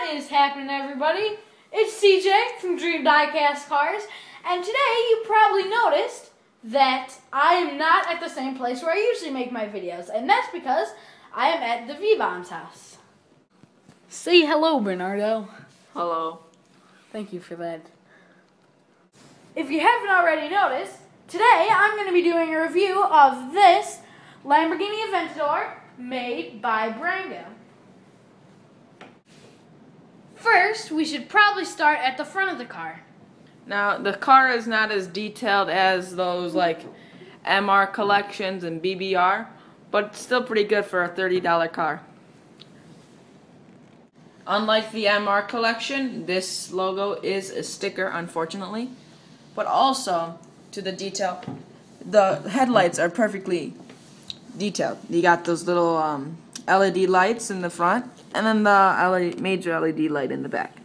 What is happening, everybody? It's CJ from Dream Diecast Cars, and today you probably noticed that I am not at the same place where I usually make my videos, and that's because I am at the Vbom's house. Say hello, Bernardo. Hello. Thank you for that. If you haven't already noticed, today I'm going to be doing a review of this Lamborghini Aventador made by Bernardo. First, we should probably start at the front of the car. Now, the car is not as detailed as those like MR collections and BBR, but it's still pretty good for a $30 car. Unlike the MR collection, this logo is a sticker, unfortunately. But also, to the detail, the headlights are perfectly detailed. You got those little LED lights in the front, and then the major LED light in the back.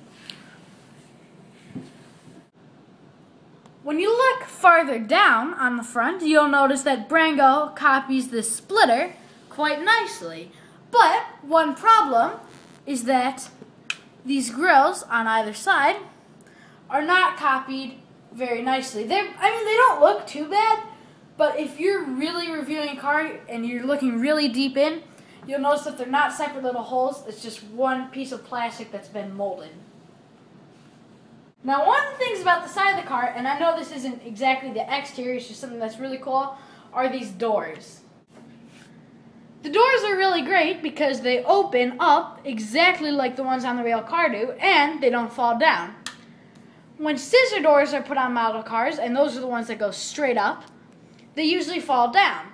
When you look farther down on the front, you'll notice that Bernardo copies this splitter quite nicely. But one problem is that these grills on either side are not copied very nicely. They don't look too bad, but if you're really reviewing a car and you're looking really deep in, you'll notice that they're not separate little holes. It's just one piece of plastic that's been molded. Now, one of the things about the side of the car, and I know this isn't exactly the exterior, it's just something that's really cool, are these doors. The doors are really great because they open up exactly like the ones on the real car do, and they don't fall down. When scissor doors are put on model cars, and those are the ones that go straight up, they usually fall down.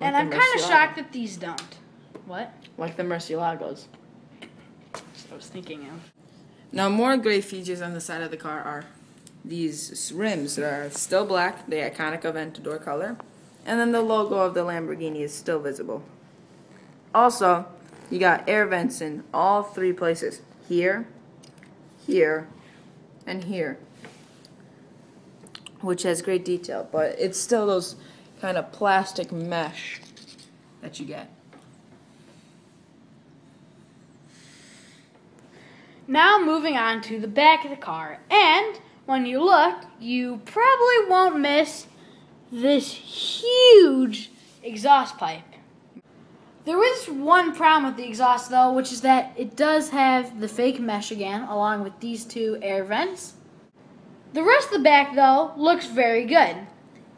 And I'm kind of shocked that these don't. What? Like the Murcielagos. That's what I was thinking of. Now, more great features on the side of the car are these rims that are still black, the iconic Aventador color, and then the logo of the Lamborghini is still visible. Also, you got air vents in all three places. Here, here, and here. Which has great detail, but it's still those kind of plastic mesh that you get. Now moving on to the back of the car, and when you look, you probably won't miss this huge exhaust pipe. There is one problem with the exhaust though, which is that it does have the fake mesh again, along with these two air vents. The rest of the back though looks very good.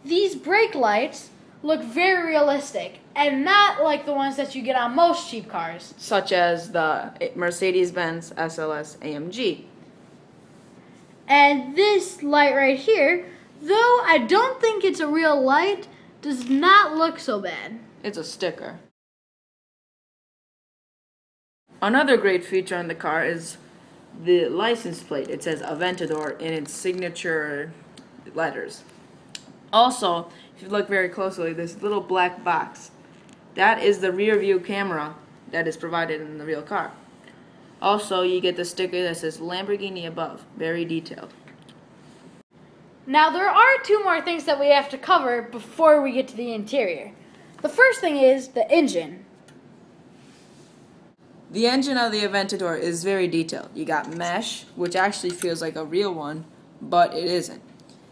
These brake lights look very realistic and not like the ones that you get on most cheap cars, such as the Mercedes-Benz SLS AMG. And this light right here, though I don't think it's a real light, does not look so bad. It's a sticker. Another great feature on the car is the license plate. It says Aventador in its signature letters. Also, if you look very closely, this little black box, that is the rear view camera that is provided in the real car. Also, you get the sticker that says Lamborghini above, very detailed. Now, there are two more things that we have to cover before we get to the interior. The first thing is the engine. The engine of the Aventador is very detailed. You got mesh, which actually feels like a real one, but it isn't.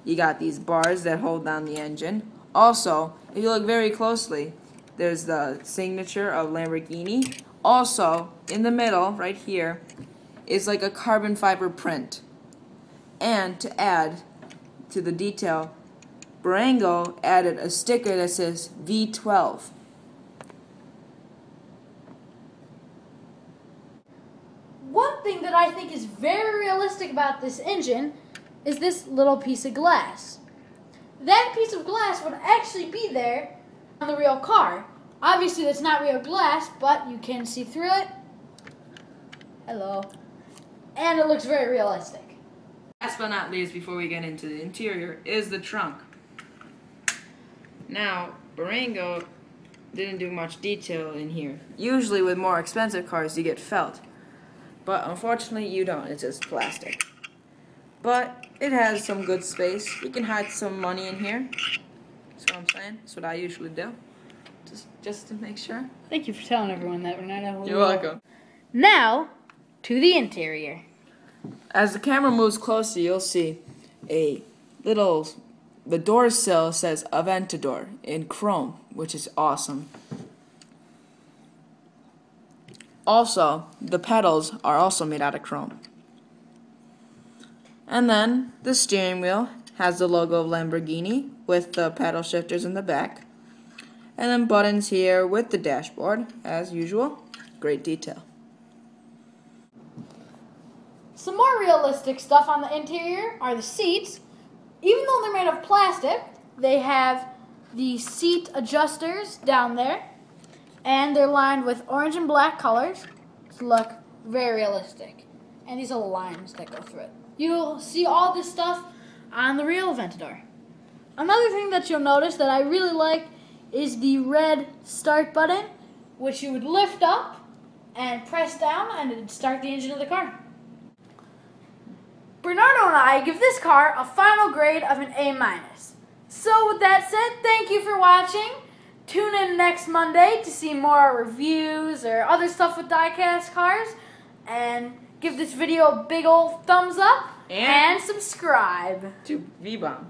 You got these bars that hold down the engine. Also, if you look very closely, there's the signature of Lamborghini. Also, in the middle, right here, is like a carbon fiber print. And to add to the detail, Bernardo added a sticker that says V12. One thing that I think is very realistic about this engine is this little piece of glass. That piece of glass would actually be there on the real car. Obviously that's not real glass, but you can see through it. Hello. And it looks very realistic. Last but not least, before we get into the interior, is the trunk. Now, Bernardo didn't do much detail in here. Usually with more expensive cars you get felt. But unfortunately you don't, it's just plastic. But it has some good space. You can hide some money in here. That's what I'm saying. That's what I usually do. Just to make sure. Thank you for telling everyone that, Bernardo. You're welcome. Now, to the interior. As the camera moves closer, you'll see the door sill says Aventador in chrome, which is awesome. Also, the pedals are also made out of chrome. And then the steering wheel has the logo of Lamborghini with the paddle shifters in the back. And then buttons here with the dashboard, as usual. Great detail. Some more realistic stuff on the interior are the seats. Even though they're made of plastic, they have the seat adjusters down there. And they're lined with orange and black colors to look very realistic. And these little lines that go through it. You'll see all this stuff on the real Aventador. Another thing that you'll notice that I really like is the red start button, which you would lift up and press down and it would start the engine of the car. Bernardo and I give this car a final grade of an A-. So with that said, thank you for watching. Tune in next Monday to see more reviews or other stuff with diecast cars. And give this video a big old thumbs up and subscribe To Vbom.